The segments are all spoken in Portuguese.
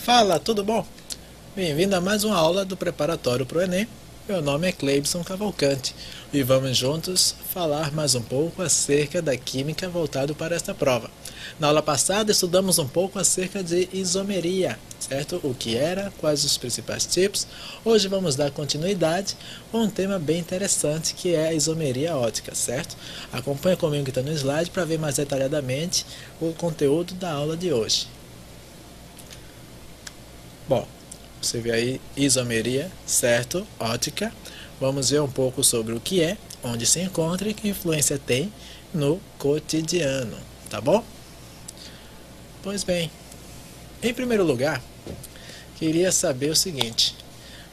Fala, tudo bom? Bem-vindo a mais uma aula do Preparatório para o Enem. Meu nome é Cleibson Cavalcante e vamos juntos falar mais um pouco acerca da química voltado para esta prova. Na aula passada estudamos um pouco acerca de isomeria, certo? O que era, quais os principais tipos. Hoje vamos dar continuidade com um tema bem interessante que é a isomeria ótica, certo? Acompanhe comigo que está no slide para ver mais detalhadamente o conteúdo da aula de hoje. Bom, você vê aí isomeria, certo? Ótica. Vamos ver um pouco sobre o que é, onde se encontra e que influência tem no cotidiano, tá bom? Pois bem, em primeiro lugar, queria saber o seguinte.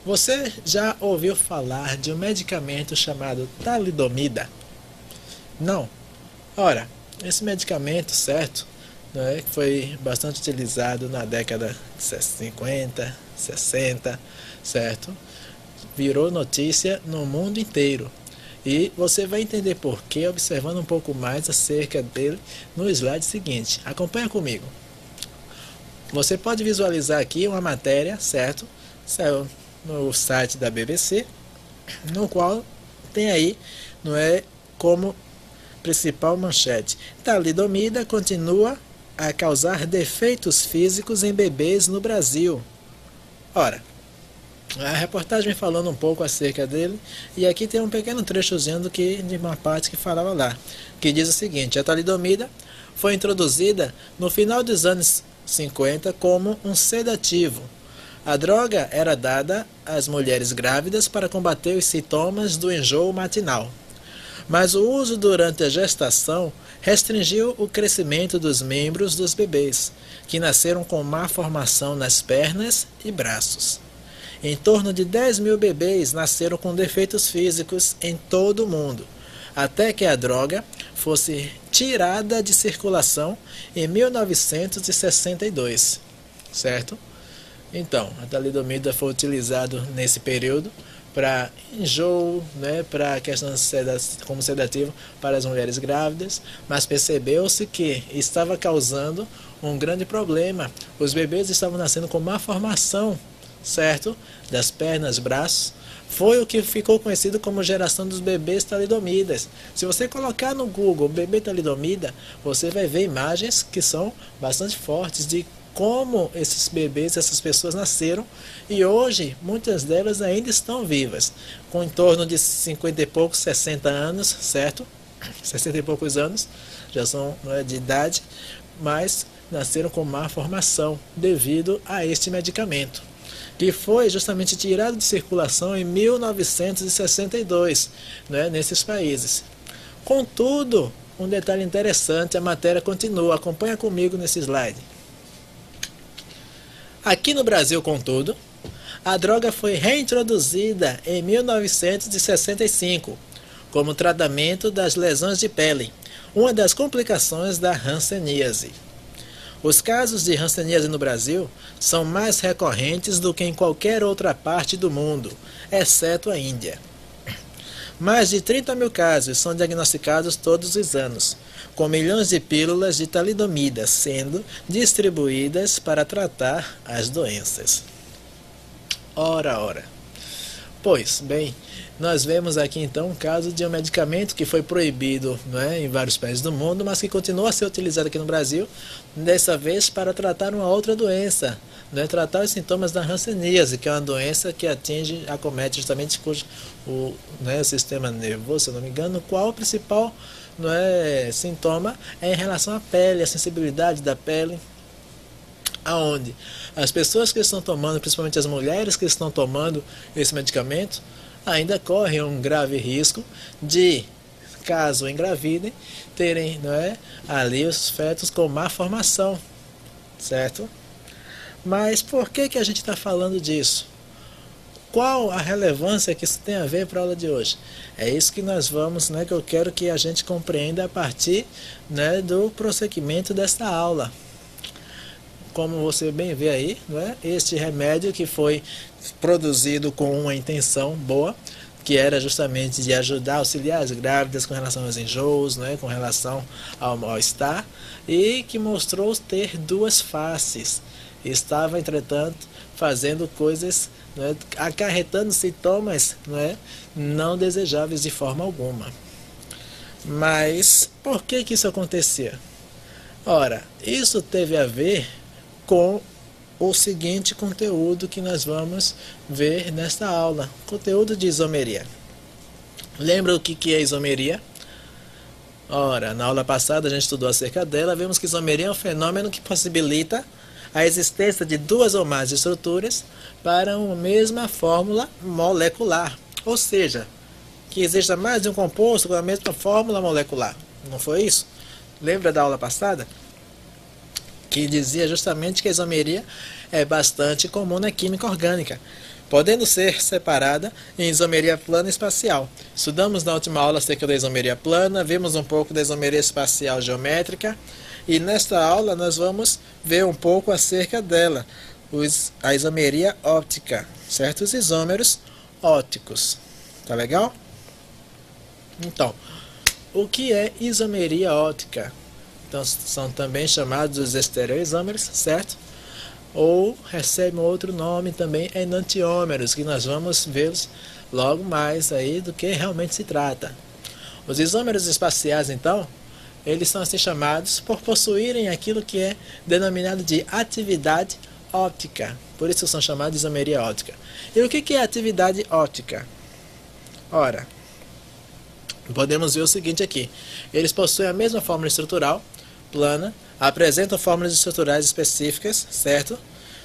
Você já ouviu falar de um medicamento chamado talidomida? Não? Ora, esse medicamento, certo? Que foi bastante utilizado na década de 50, 60, certo? Virou notícia no mundo inteiro. E você vai entender por que observando um pouco mais acerca dele no slide seguinte. Acompanha comigo. Você pode visualizar aqui uma matéria, certo? Saiu no site da BBC, no qual tem aí, como principal manchete: talidomida continua a causar defeitos físicos em bebês no Brasil. Ora, a reportagem falando um pouco acerca dele, e aqui tem um pequeno trechozinho de uma parte que falava lá, que diz o seguinte: a talidomida foi introduzida no final dos anos 50 como um sedativo. A droga era dada às mulheres grávidas para combater os sintomas do enjoo matinal. Mas o uso durante a gestação restringiu o crescimento dos membros dos bebês, que nasceram com má formação nas pernas e braços. Em torno de 10 mil bebês nasceram com defeitos físicos em todo o mundo, até que a droga fosse tirada de circulação em 1962, certo? Então, a talidomida foi utilizada nesse período para enjoo, para questão como sedativo para as mulheres grávidas, mas percebeu-se que estava causando um grande problema. Os bebês estavam nascendo com má formação, certo? Das pernas, braços. Foi o que ficou conhecido como geração dos bebês talidomidas. Se você colocar no Google bebê talidomida, você vai ver imagens que são bastante fortes de como esses bebês, essas pessoas nasceram, e hoje muitas delas ainda estão vivas, com em torno de 50 e poucos, 60 anos, certo? 60 e poucos anos, já são de idade, mas nasceram com má formação devido a este medicamento, que foi justamente tirado de circulação em 1962, nesses países. Contudo, um detalhe interessante, a matéria continua, acompanha comigo nesse slide. Aqui no Brasil, contudo, a droga foi reintroduzida em 1965 como tratamento das lesões de pele, uma das complicações da hanseníase. Os casos de hanseníase no Brasil são mais recorrentes do que em qualquer outra parte do mundo, exceto a Índia. Mais de 30 mil casos são diagnosticados todos os anos, com milhões de pílulas de talidomida sendo distribuídas para tratar as doenças. Ora. Pois bem, nós vemos aqui então um caso de um medicamento que foi proibido em vários países do mundo, mas que continua a ser utilizado aqui no Brasil, dessa vez para tratar uma outra doença, tratar os sintomas da hanseníase, que é uma doença que acomete justamente o sistema nervoso, se eu não me engano, qual o principal sintoma é em relação à pele, a sensibilidade da pele, aonde as pessoas que estão tomando, principalmente as mulheres que estão tomando esse medicamento, ainda correm um grave risco de, caso engravidem, terem ali os fetos com má formação, certo? Mas por que a gente está falando disso? Qual a relevância que isso tem a ver para a aula de hoje? É isso que nós vamos, que eu quero que a gente compreenda a partir do prosseguimento desta aula. Como você bem vê aí, este remédio que foi produzido com uma intenção boa, que era justamente de ajudar, auxiliar as grávidas com relação aos enjoos, né, com relação ao mal-estar, e que mostrou ter duas faces. Estava, entretanto, fazendo coisas, né, acarretando sintomas, né, não desejáveis de forma alguma. Mas por que isso acontecia? Ora, isso teve a ver com o seguinte conteúdo que nós vamos ver nesta aula, conteúdo de isomeria. Lembra o que é isomeria? Ora, na aula passada a gente estudou acerca dela, vimos que isomeria é um fenômeno que possibilita a existência de duas ou mais estruturas para uma mesma fórmula molecular, ou seja, que exista mais de um composto com a mesma fórmula molecular. Não foi isso? Lembra da aula passada? Que dizia justamente que a isomeria é bastante comum na química orgânica, podendo ser separada em isomeria plana e espacial. Estudamos na última aula acerca da isomeria plana, vimos um pouco da isomeria espacial geométrica, e nesta aula nós vamos ver um pouco acerca dela, a isomeria óptica, certos isômeros ópticos. Tá legal? Então, o que é isomeria óptica? Então, são também chamados os estereoisômeros, certo? Ou recebem outro nome também, enantiômeros, que nós vamos vê-los logo mais aí do que realmente se trata. Os isômeros espaciais, então, eles são assim chamados por possuírem aquilo que é denominado de atividade óptica. Por isso são chamados de isomeria óptica. E o que é atividade óptica? Ora, podemos ver o seguinte aqui. Eles possuem a mesma fórmula estrutural, plana, apresentam fórmulas estruturais específicas, certo?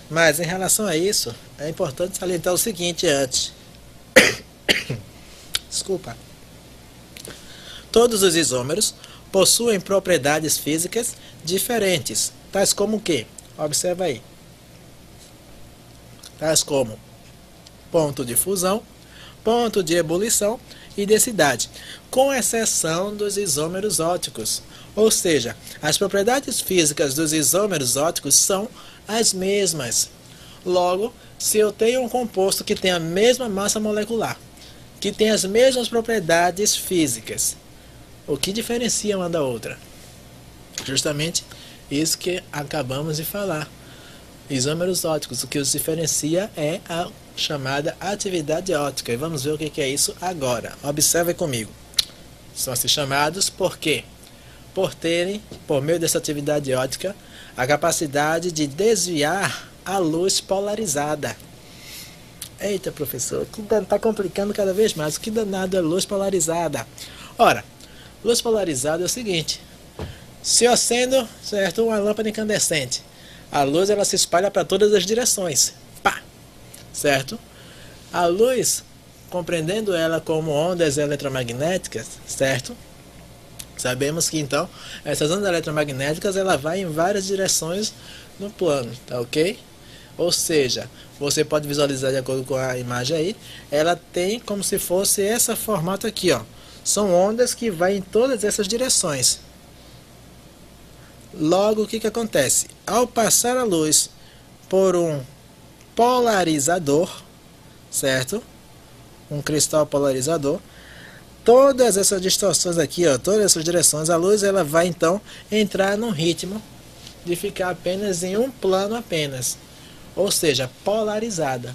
Mas em relação a isso, é importante salientar o seguinte antes. Desculpa. Todos os isômeros possuem propriedades físicas diferentes, tais como o quê? Observa aí. Tais como ponto de fusão, ponto de ebulição e densidade, com exceção dos isômeros ópticos. Ou seja, as propriedades físicas dos isômeros ópticos são as mesmas. Logo, se eu tenho um composto que tem a mesma massa molecular, que tem as mesmas propriedades físicas, o que diferencia uma da outra? Justamente isso que acabamos de falar. Isômeros ópticos, o que os diferencia é a chamada atividade óptica. E vamos ver o que é isso agora. Observe comigo. São assim chamados por quê? Por terem, por meio dessa atividade óptica, a capacidade de desviar a luz polarizada. Eita, professor, que está complicando cada vez mais. Que danado é luz polarizada? Ora, luz polarizada é o seguinte. Se eu acendo, certo, uma lâmpada incandescente, a luz ela se espalha para todas as direções. Pá! Certo? A luz, compreendendo ela como ondas eletromagnéticas, certo? Sabemos que então essas ondas eletromagnéticas ela vai em várias direções no plano, tá ok? Ou seja, você pode visualizar de acordo com a imagem aí, ela tem como se fosse esse formato aqui, ó. São ondas que vai em todas essas direções. Logo, o que acontece? Ao passar a luz por um polarizador, certo? Um cristal polarizador, todas essas distorções aqui, ó, todas essas direções, a luz ela vai então entrar num ritmo de ficar apenas em um plano apenas, ou seja, polarizada.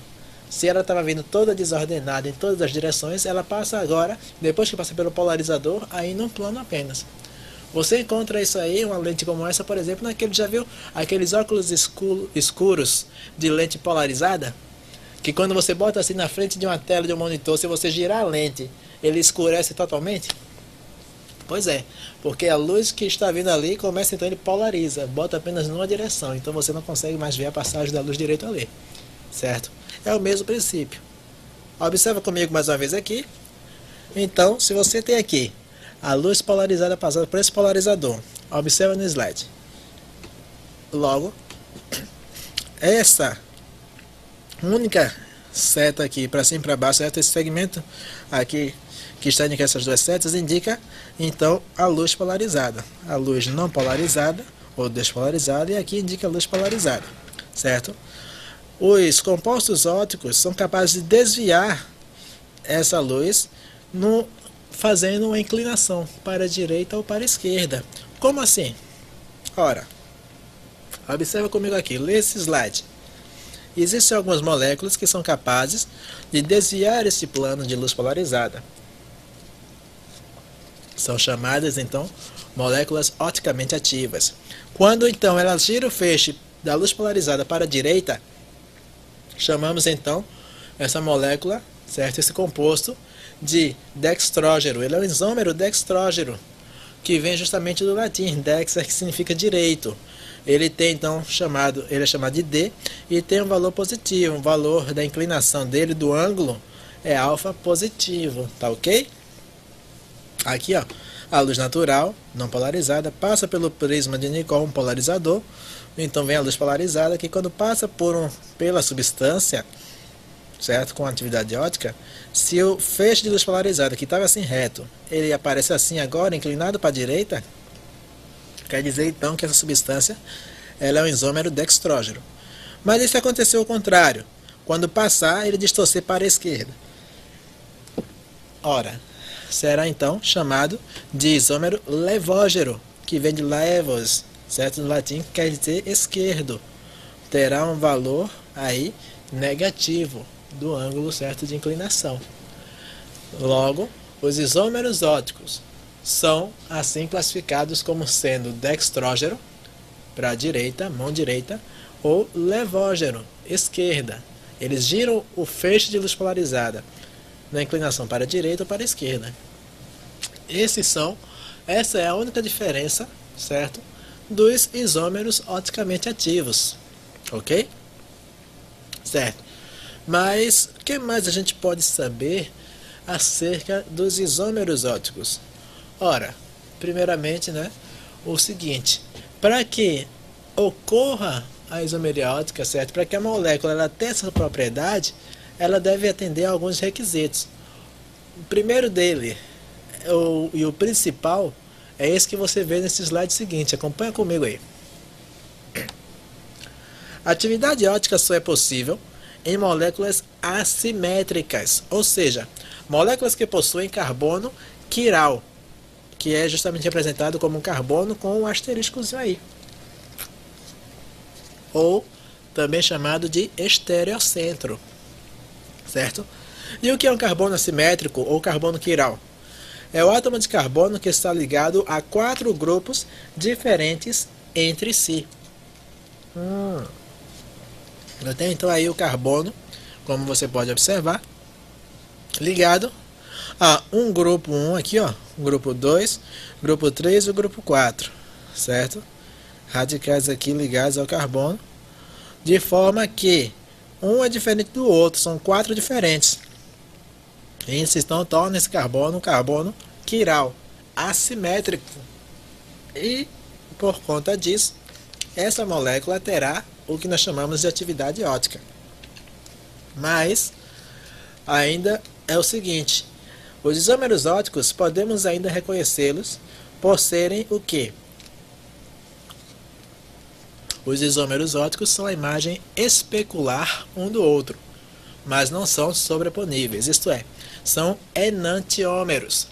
Se ela estava vindo toda desordenada em todas as direções, ela passa agora, depois que passa pelo polarizador, aí num plano apenas. Você encontra isso aí, uma lente como essa, por exemplo, naquele, já viu aqueles óculos escuros de lente polarizada? Que quando você bota assim na frente de uma tela de um monitor, se você girar a lente, ele escurece totalmente? Pois é, porque a luz que está vindo ali começa então, ele polariza, bota apenas numa direção, então você não consegue mais ver a passagem da luz direito ali, certo? É o mesmo princípio. Observa comigo mais uma vez aqui. Então, se você tem aqui a luz polarizada passando por esse polarizador, observa no slide. Logo, essa única seta aqui para cima e para baixo, certo? Esse segmento aqui que está indicando essas duas setas indica então a luz polarizada. A luz não polarizada ou despolarizada, e aqui indica a luz polarizada, certo? Os compostos ópticos são capazes de desviar essa luz fazendo uma inclinação para a direita ou para a esquerda. Como assim? Ora, observa comigo aqui, lê esse slide. Existem algumas moléculas que são capazes de desviar esse plano de luz polarizada. São chamadas, então, moléculas oticamente ativas. Quando, então, elas giram o feixe da luz polarizada para a direita, chamamos, então, essa molécula, certo? Esse composto de dextrógeno. Ele é um isômero dextrógeno, que vem justamente do latim, dex, que significa direito. Ele tem, então, ele é chamado de D, e tem um valor positivo, um valor da inclinação dele, do ângulo, é alfa positivo, tá ok? Aqui, ó, a luz natural, não polarizada, passa pelo prisma de Nicol, um polarizador. Então vem a luz polarizada, que quando passa pela substância, certo, com atividade óptica, se o feixe de luz polarizada, que estava assim reto, ele aparece assim agora, inclinado para a direita, quer dizer então que essa substância ela é um isômero dextrógeno. Mas isso aconteceu ao contrário. Quando passar, ele distorcer para a esquerda. Ora, será então chamado de isômero levógeno, que vem de levos, certo? No latim quer dizer esquerdo. Terá um valor aí negativo do ângulo certo de inclinação. Logo, os isômeros ópticos são assim classificados como sendo dextrógeno, para a direita, mão direita, ou levógeno, esquerda. Eles giram o feixe de luz polarizada na inclinação para a direita ou para a esquerda. Essa é a única diferença, certo, dos isômeros oticamente ativos, ok? Certo. Mas o que mais a gente pode saber acerca dos isômeros ópticos? Ora, primeiramente, né, o seguinte, para que ocorra a isomeria óptica, certo, para que a molécula ela tenha essa propriedade, ela deve atender a alguns requisitos. O primeiro dele, e o principal, é esse que você vê nesse slide seguinte. Acompanha comigo aí. A atividade óptica só é possível em moléculas assimétricas, ou seja, moléculas que possuem carbono quiral, que é justamente representado como um carbono com um asteriscozinho aí, ou também chamado de estereocentro, certo? E o que é um carbono assimétrico ou carbono quiral? É o átomo de carbono que está ligado a 4 grupos diferentes entre si. Eu tenho então aí o carbono, como você pode observar, ligado a um grupo 1 aqui, ó, grupo 2, grupo 3 e o grupo 4, certo? Radicais aqui ligados ao carbono, de forma que um é diferente do outro, são 4 diferentes. Isso então torna esse carbono um carbono quiral, assimétrico. E por conta disso, essa molécula terá o que nós chamamos de atividade óptica. Mas ainda é o seguinte, os isômeros ópticos podemos ainda reconhecê-los por serem o quê? Os isômeros ópticos são a imagem especular um do outro, mas não são sobreponíveis, isto é, são enantiômeros.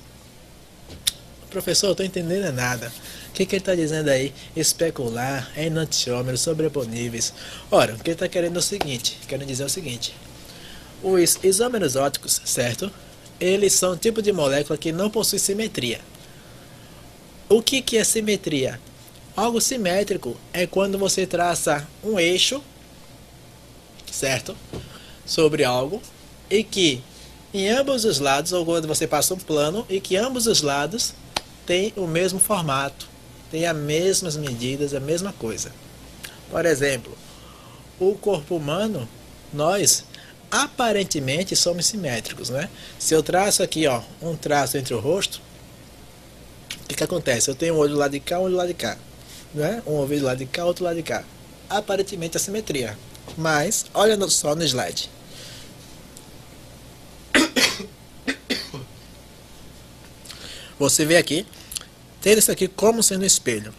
Professor, eu estou entendendo nada. O que ele está dizendo aí? Especular, enantiômeros, sobreponíveis. Ora, o que ele está querendo é o seguinte, os isômeros ópticos, certo? Eles são um tipo de molécula que não possui simetria. O que é simetria? Algo simétrico é quando você traça um eixo, certo? Sobre algo, e que em ambos os lados, ou quando você passa um plano, e que ambos os lados têm o mesmo formato, têm as mesmas medidas, a mesma coisa. Por exemplo, o corpo humano, nós aparentemente somos simétricos, né? Se eu traço aqui, ó, um traço entre o rosto, o que acontece? Eu tenho um olho do lado de cá, um olho do lado de cá, né? Um ouvido do lado de cá, outro do lado de cá. Aparentemente a simetria. Mas, olha só no slide. Você vê aqui, ter isso aqui como sendo um espelho,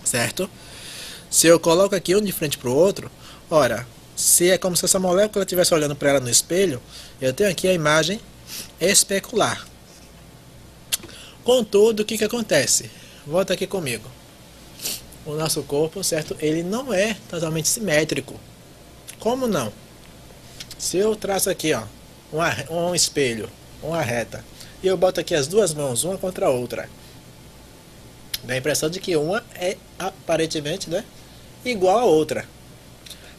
certo? Se eu coloco aqui um de frente para o outro, ora, Se é como se essa molécula estivesse olhando para ela no espelho, eu tenho aqui a imagem especular. Contudo, o que acontece? Volta aqui comigo. O nosso corpo, certo? Ele não é totalmente simétrico. Como não? Se eu traço aqui, ó, um espelho, uma reta, e eu boto aqui as duas mãos, uma contra a outra, dá a impressão de que uma é aparentemente, né, igual a outra.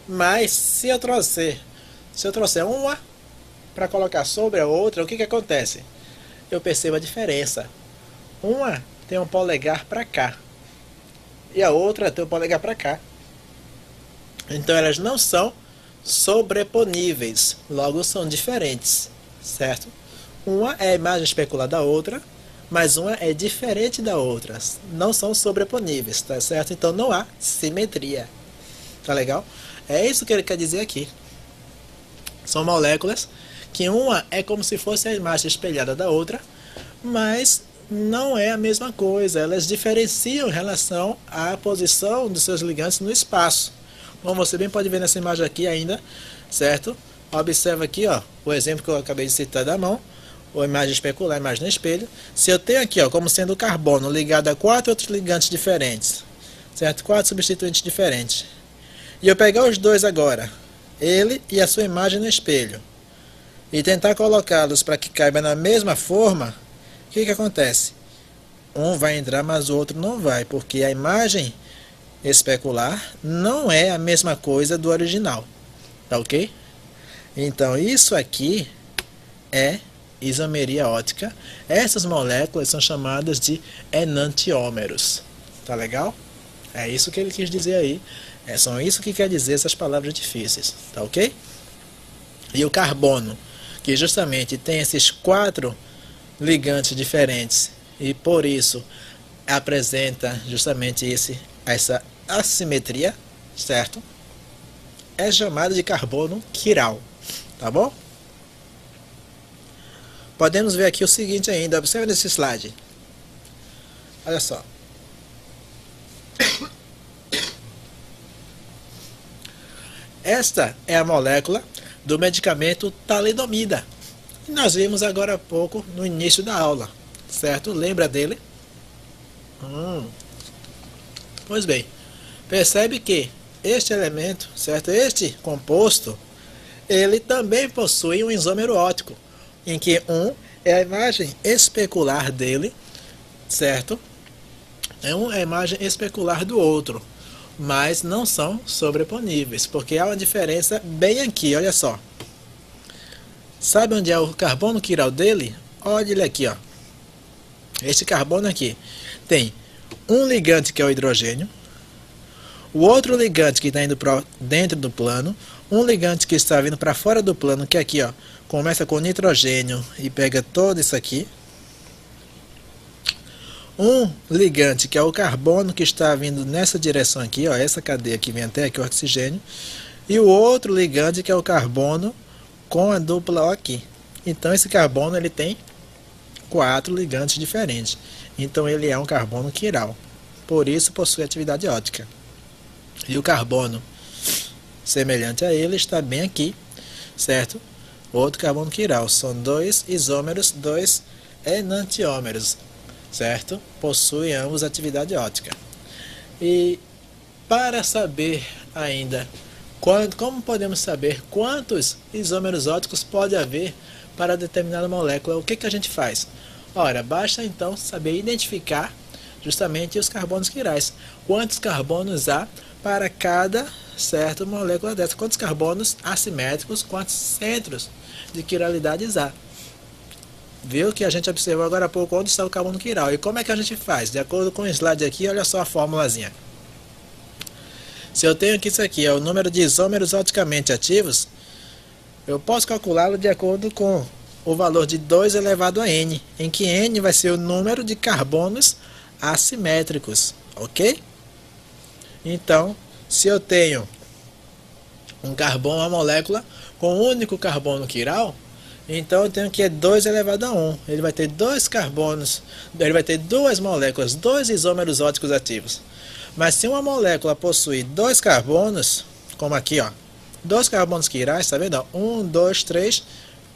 Mas se eu trouxer uma para colocar sobre a outra, o que acontece? Eu percebo a diferença. Uma tem um polegar para cá e a outra tem um polegar para cá. Então elas não são sobreponíveis, logo são diferentes, certo? Uma é a imagem especular da outra, mas uma é diferente da outra. Não são sobreponíveis, tá certo? Então não há simetria. Tá legal? É isso que ele quer dizer aqui. São moléculas que uma é como se fosse a imagem espelhada da outra, mas não é a mesma coisa. Elas diferenciam em relação à posição dos seus ligantes no espaço. Como você bem pode ver nessa imagem aqui ainda, certo? Observa aqui, ó, o exemplo que eu acabei de citar da mão, a imagem especular, a imagem no espelho. Se eu tenho aqui, ó, como sendo o carbono ligado a 4 outros ligantes diferentes, certo? 4 substituintes diferentes. E eu pegar os dois agora, ele e a sua imagem no espelho, e tentar colocá-los para que caiba na mesma forma, o que acontece? Um vai entrar, mas o outro não vai, porque a imagem especular não é a mesma coisa do original, tá ok? Então isso aqui é isomeria óptica. Essas moléculas são chamadas de enantiômeros, tá legal? É isso que ele quis dizer aí, são isso que quer dizer essas palavras difíceis, tá ok? E o carbono, que justamente tem esses 4 ligantes diferentes e por isso apresenta justamente essa assimetria, certo? É chamado de carbono quiral, tá bom? Podemos ver aqui o seguinte ainda, observe nesse slide. Olha só. Esta é a molécula do medicamento talidomida. Nós vimos agora há pouco no início da aula, certo? Lembra dele? Pois bem, percebe que este elemento, certo? Este composto, ele também possui um isômero óptico, em que um é a imagem especular dele, certo? É uma imagem especular do outro, mas não são sobreponíveis, porque há uma diferença bem aqui, olha só. Sabe onde é o carbono quiral dele? Olha ele aqui, ó. Este carbono aqui tem um ligante que é o hidrogênio, o outro ligante que está indo para dentro do plano, um ligante que está vindo para fora do plano, que aqui, ó, começa com nitrogênio e pega todo isso aqui. Um ligante que é o carbono que está vindo nessa direção aqui, ó, essa cadeia que vem até aqui o oxigênio, e o outro ligante que é o carbono com a dupla O aqui. Então esse carbono ele tem 4 ligantes diferentes. Então ele é um carbono quiral. Por isso possui atividade óptica. E o carbono semelhante a ele está bem aqui, certo? Outro carbono quiral. São 2 isômeros, 2 enantiômeros, certo? Possuem ambos atividade óptica. E para saber ainda como podemos saber quantos isômeros ópticos pode haver para determinada molécula, o que a gente faz? Ora, basta então saber identificar justamente os carbonos quirais. Quantos carbonos há para cada certa molécula dessa? Quantos carbonos assimétricos, quantos centros de quiralidades há? Viu que a gente observou agora há pouco onde está o carbono quiral. E como é que a gente faz? De acordo com o slide aqui, olha só a formulazinha. Se eu tenho aqui isso aqui, é o número de isômeros opticamente ativos, eu posso calculá-lo de acordo com o valor de 2 elevado a n, em que n vai ser o número de carbonos assimétricos, ok? Então, se eu tenho um carbono, uma molécula com um único carbono quiral, então eu tenho que é 2 elevado a 1. Ele vai ter 2 carbonos, ele vai ter 2 moléculas, 2 isômeros ópticos ativos. Mas se uma molécula possui 2 carbonos, como aqui, ó, Dois carbonos quirais, tá vendo? 1, 2, 3,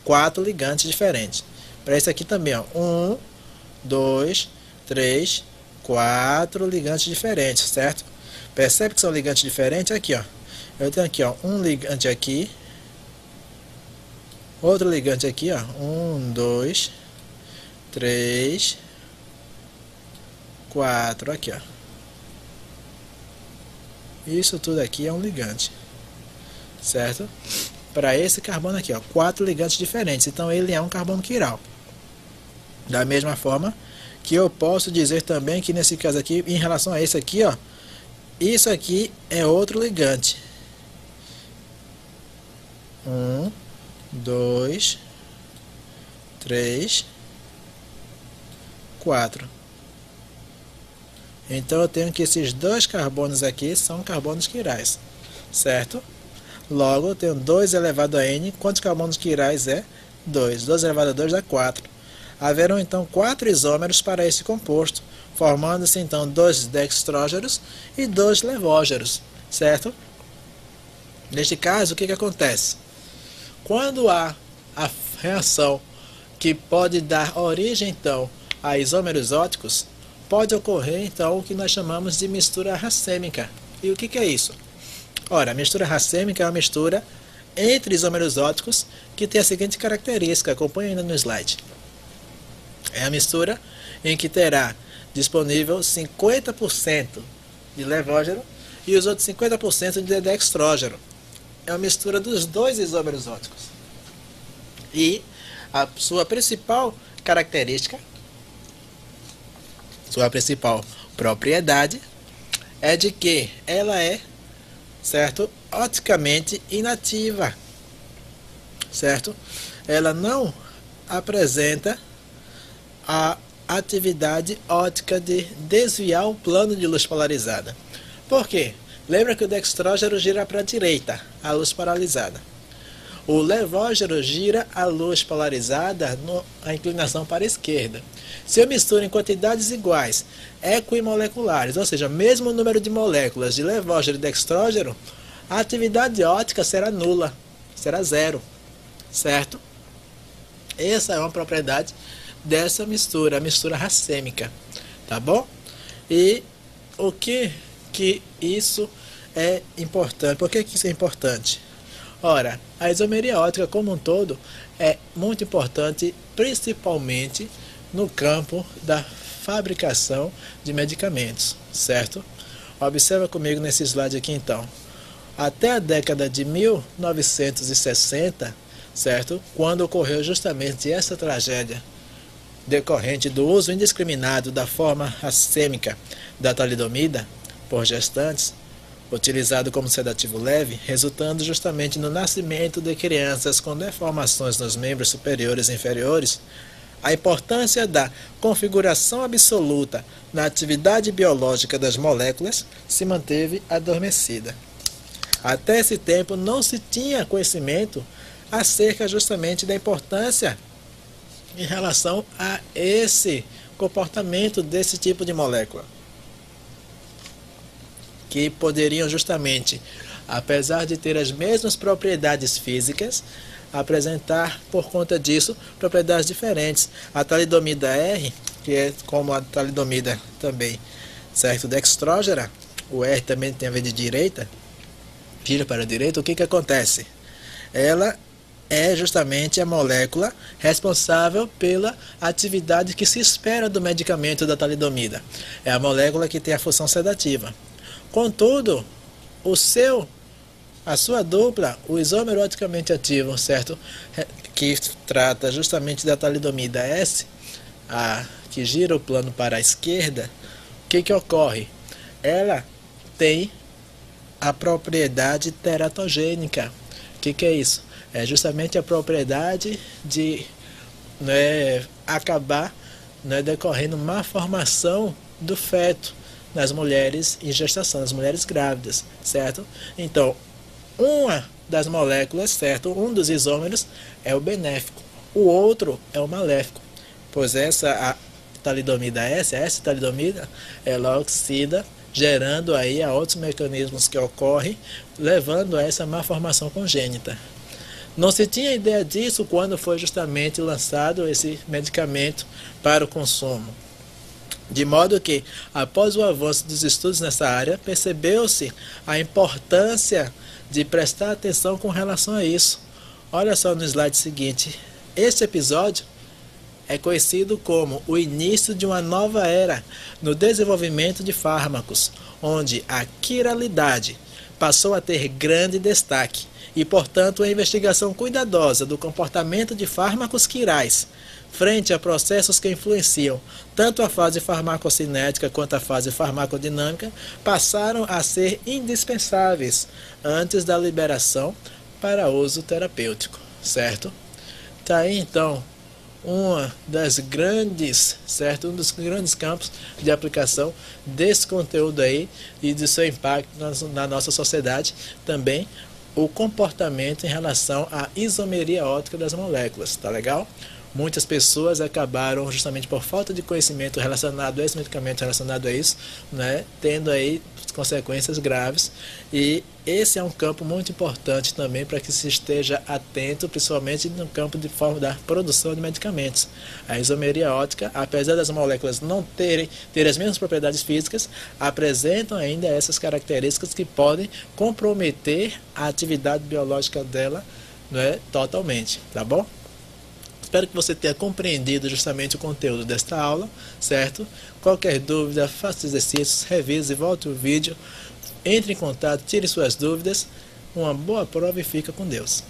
4 ligantes diferentes. Para esse aqui também, ó. 1, 2, 3, 4 ligantes diferentes, certo? Percebe que são ligantes diferentes? Aqui, ó. Eu tenho aqui, ó, um ligante aqui. Outro ligante aqui, ó. 1, 2, 3, 4. Aqui, ó. Isso tudo aqui é um ligante, certo? Para esse carbono aqui, ó, 4 ligantes diferentes. Então ele é um carbono quiral. Da mesma forma que eu posso dizer também que nesse caso aqui, em relação a esse aqui, ó, isso aqui é outro ligante. 1, 2, 3, 4. Então eu tenho que esses dois carbonos aqui são carbonos quirais, certo? Logo eu tenho 2 elevado a n. Quantos carbonos quirais é? 2. 2 elevado a 2 dá 4. Haverão então 4 isômeros para esse composto, formando-se então 2 dextrógeros e 2 levógeros, certo? Neste caso, o que acontece? Quando há a reação que pode dar origem então a isômeros óticos, pode ocorrer então o que nós chamamos de mistura racêmica. E o que é isso? Ora, a mistura racêmica é uma mistura entre isômeros óticos que tem a seguinte característica, acompanhe ainda no slide. É a mistura em que terá disponível 50% de levógeno e os outros 50% de dextrógeno. É uma mistura dos dois isômeros óticos. E a sua principal característica, sua principal propriedade é de que ela é, certo, oticamente inativa, certo? Ela não apresenta a atividade ótica de desviar o plano de luz polarizada. Por quê? Lembra que o dextrógeno gira para a direita, a luz polarizada. O levógeno gira a luz polarizada a inclinação para a esquerda. Se eu misturo em quantidades iguais, equimoleculares, ou seja, mesmo número de moléculas de levógeno e dextrógeno, a atividade ótica será nula, será zero, certo? Essa é uma propriedade dessa mistura, a mistura racêmica, tá bom? E o que isso é importante? Por que isso é importante? Ora, a isomeria ótica como um todo é muito importante, principalmente no campo da fabricação de medicamentos, certo? Observa comigo nesse slide aqui então. Até a década de 1960, certo? Quando ocorreu justamente essa tragédia decorrente do uso indiscriminado da forma racêmica da talidomida por gestantes, utilizado como sedativo leve, resultando justamente no nascimento de crianças com deformações nos membros superiores e inferiores, a importância da configuração absoluta na atividade biológica das moléculas se manteve adormecida. Até esse tempo não se tinha conhecimento acerca justamente da importância em relação a esse comportamento desse tipo de molécula, que poderiam justamente, apesar de ter as mesmas propriedades físicas, apresentar por conta disso propriedades diferentes. A talidomida R, que é como a talidomida também, certo, dextrógena, o R também tem a ver de direita, gira para a direita, o que acontece? Ela é justamente a molécula responsável pela atividade que se espera do medicamento da talidomida. É a molécula que tem a função sedativa. Contudo, a sua dupla, o isômero oticamente ativo, certo? Que trata justamente da talidomida S, que gira o plano para a esquerda, o que ocorre? Ela tem a propriedade teratogênica. O que é isso? É justamente a propriedade de acabar decorrendo má formação do feto nas mulheres em gestação, nas mulheres grávidas, certo? Então, uma das moléculas, certo? Um dos isômeros é o benéfico, o outro é o maléfico, pois essa talidomida S, essa talidomida, ela oxida gerando aí a outros mecanismos que ocorrem, levando a essa malformação congênita. Não se tinha ideia disso quando foi justamente lançado esse medicamento para o consumo. De modo que, após o avanço dos estudos nessa área, percebeu-se a importância de prestar atenção com relação a isso. Olha só no slide seguinte. Este episódio é conhecido como o início de uma nova era no desenvolvimento de fármacos, onde a quiralidade passou a ter grande destaque e, portanto, a investigação cuidadosa do comportamento de fármacos quirais frente a processos que influenciam tanto a fase farmacocinética quanto a fase farmacodinâmica passaram a ser indispensáveis antes da liberação para uso terapêutico, certo? Tá aí então uma das grandes, certo? Um dos grandes campos de aplicação desse conteúdo aí e de seu impacto na nossa sociedade, também o comportamento em relação à isomeria óptica das moléculas, tá legal? Muitas pessoas acabaram, justamente por falta de conhecimento relacionado a esse medicamento, relacionado a isso, né, tendo aí consequências graves. E esse é um campo muito importante também para que se esteja atento, principalmente no campo da produção de medicamentos. A isomeria óptica, apesar das moléculas não terem as mesmas propriedades físicas, apresentam ainda essas características que podem comprometer a atividade biológica dela, né, totalmente, tá bom? Espero que você tenha compreendido justamente o conteúdo desta aula, certo? Qualquer dúvida, faça exercícios, revise, volte o vídeo, entre em contato, tire suas dúvidas. Uma boa prova e fica com Deus.